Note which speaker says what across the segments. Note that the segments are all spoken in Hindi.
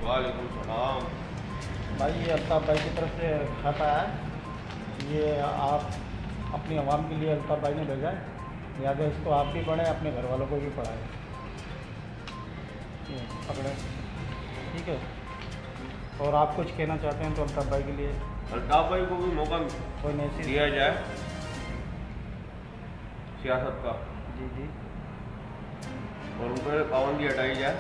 Speaker 1: वालेकुम सलाम।
Speaker 2: भाई ये अल्ताफ़ भाई की तरफ से खत आया है। ये आप अपनी आवाम के लिए अल्ताफ़ भाई ने भेजा है। लिहाजा इसको आप भी पढ़ें, अपने घर वालों को भी पढ़ाएं। ये पकड़े, ठीक है। और आप कुछ कहना चाहते हैं तो अल्ताफ़ भाई के लिए
Speaker 1: अल्ताफ़ भाई को भी मौका
Speaker 2: कोई मैसेज
Speaker 1: दिया जाए सियासत का,
Speaker 2: जी जी
Speaker 1: और उन पर पाबंदी हटाई जाए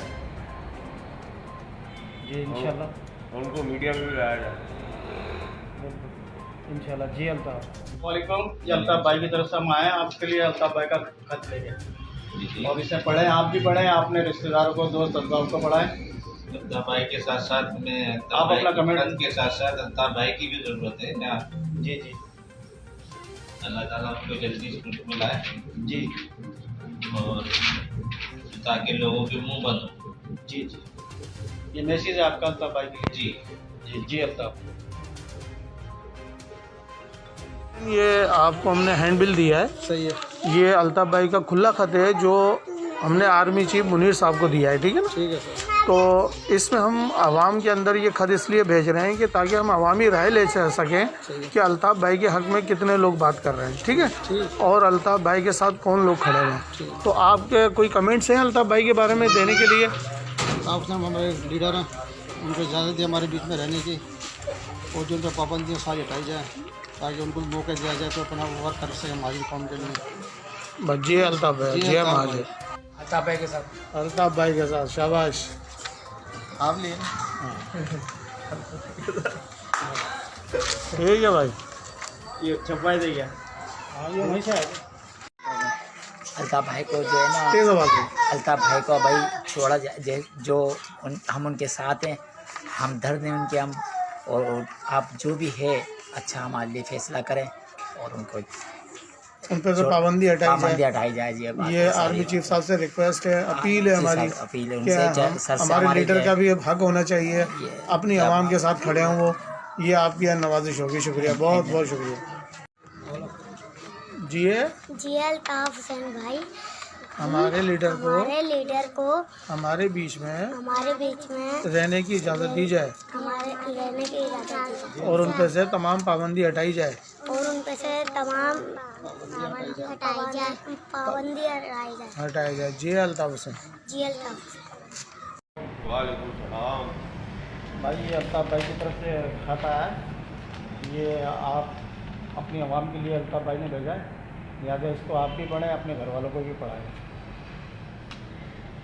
Speaker 2: जी इंशाल्लाह।
Speaker 1: और उनको मीडिया में भी लाया जाए
Speaker 2: इंशाल्लाह। जी अल्ताफ़ वालेकुम। ये अल्ताफ़ भाई की तरफ से हम आए हैं आपके लिए अल्ताफ़ भाई का खत लेके, और इसे पढ़ें, आप भी पढ़ें, अपने रिश्तेदारों को, दोस्त अहबाब को पढ़ाएं।
Speaker 3: अल्ताफ़ भाई के साथ साथ में
Speaker 2: आप अपना कमेंट
Speaker 3: के साथ साथ अल्ताफ़ भाई की भी ज़रूरत है ना।
Speaker 2: जी जी
Speaker 3: अल्लाह ताला उनको जल्दी सुख मिलाए
Speaker 2: जी
Speaker 3: और ताकि लोगों के मुंह बंद हो।
Speaker 2: जी जी ये मैसेज है आपका अल्ताफ़ भाई के लिए।
Speaker 3: जी
Speaker 2: जी जी अल्ताफ़।
Speaker 4: ये आपको हमने हैंडबिल दिया है।
Speaker 2: सही है,
Speaker 4: ये अल्ताफ़ भाई का खुला खत है जो हमने आर्मी चीफ मुनीर साहब को दिया है, ठीक है ना।
Speaker 2: ठीक है सर।
Speaker 4: तो इसमें हम आवाम के अंदर ये खत इसलिए भेज रहे हैं कि ताकि हम अवामी राय ले सकें कि अल्ताफ़ भाई के हक़ में कितने लोग बात कर रहे हैं, ठीक है, और अल्ताफ़ भाई के साथ कौन लोग खड़े हैं। तो आपके कोई कमेंट्स हैं अल्ताफ़ भाई के बारे में देने के लिए?
Speaker 5: आप सब हमारे लीडर हैं, उनको इजाज़त दी हमारे बीच में रहने की, और जो उन पर पाबंदियाँ सारी हटाई जाए ताकि उनको मौका दिया जाए तो अपना वर्क कर सकें हमारी कौम के लिए।
Speaker 4: बस जी अल्ताफ़ भाई, जय महाजय।
Speaker 2: अल्ताफ़ भाई के साथ
Speaker 4: अल्ताफ़ भाई के साथ शाबाश।
Speaker 2: आप लिए
Speaker 4: ठीक है भाई,
Speaker 2: ये छपाई दे गया। वहीं से
Speaker 6: अल्ताफ़ भाई को जो है ना,
Speaker 4: ठीक है बात।
Speaker 6: अल्ताफ़ भाई को भाई छोड़ा जाए, जो हम उनके साथ हैं, हम दर्द हैं उनके, हम और आप जो भी है अच्छा हमारे लिए फैसला करें और उनको
Speaker 4: उन पर से पाबंदी
Speaker 6: हटाई जाए।
Speaker 4: ये आर्मी चीफ साहब से रिक्वेस्ट है, अपील है हमारी,
Speaker 6: अपील है
Speaker 4: कि
Speaker 6: उनसे,
Speaker 4: हमारे लीडर का भी हक होना चाहिए, अपनी आवाम के साथ खड़े हों वो। ये आपकी नवाजिश होगी। शुक्रिया, बहुत बहुत शुक्रिया। जी
Speaker 7: अल्ताफ़ हुसैन भाई
Speaker 4: हमारे लीडर
Speaker 7: को
Speaker 4: हमारे बीच में
Speaker 7: रहने
Speaker 4: की इजाज़त दी जाए
Speaker 7: हमारे रहने की इजाज़त
Speaker 4: और उन पर से तमाम पाबंदी हटाई जाए
Speaker 7: और उन पे से तमाम पाबंदी
Speaker 4: हटाई जाए। जी अल्ताफ़ हुसैन।
Speaker 7: जी अल्ताफ़।
Speaker 1: वालेकुम सलाम।
Speaker 2: भाई ये अल्ताफ़ भाई की तरफ से खत आया है। ये आप अपनी आवाम के लिए अल्ताफ़ भाई ने भेजा है। लिहाजा इसको आप भी पढ़ें, अपने घर वालों को भी पढ़ाएं।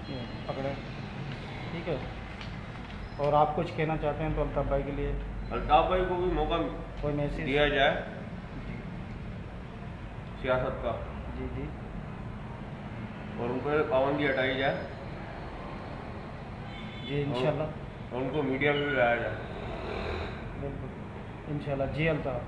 Speaker 2: ये पकड़े, ठीक है। और आप कुछ कहना चाहते हैं तो अल्ताफ़ भाई के लिए
Speaker 1: अल्ताफ़ भाई को भी मौका
Speaker 2: कोई मैसेज
Speaker 1: दिया जाए सियासत का,
Speaker 2: जी जी
Speaker 1: और उन पर पाबंदी हटाई जाए
Speaker 2: जी इंशाल्लाह।
Speaker 1: और उनको मीडिया में भी लाया जाए
Speaker 2: बिल्कुल इंशाल्लाह। जी अल्ताफ़।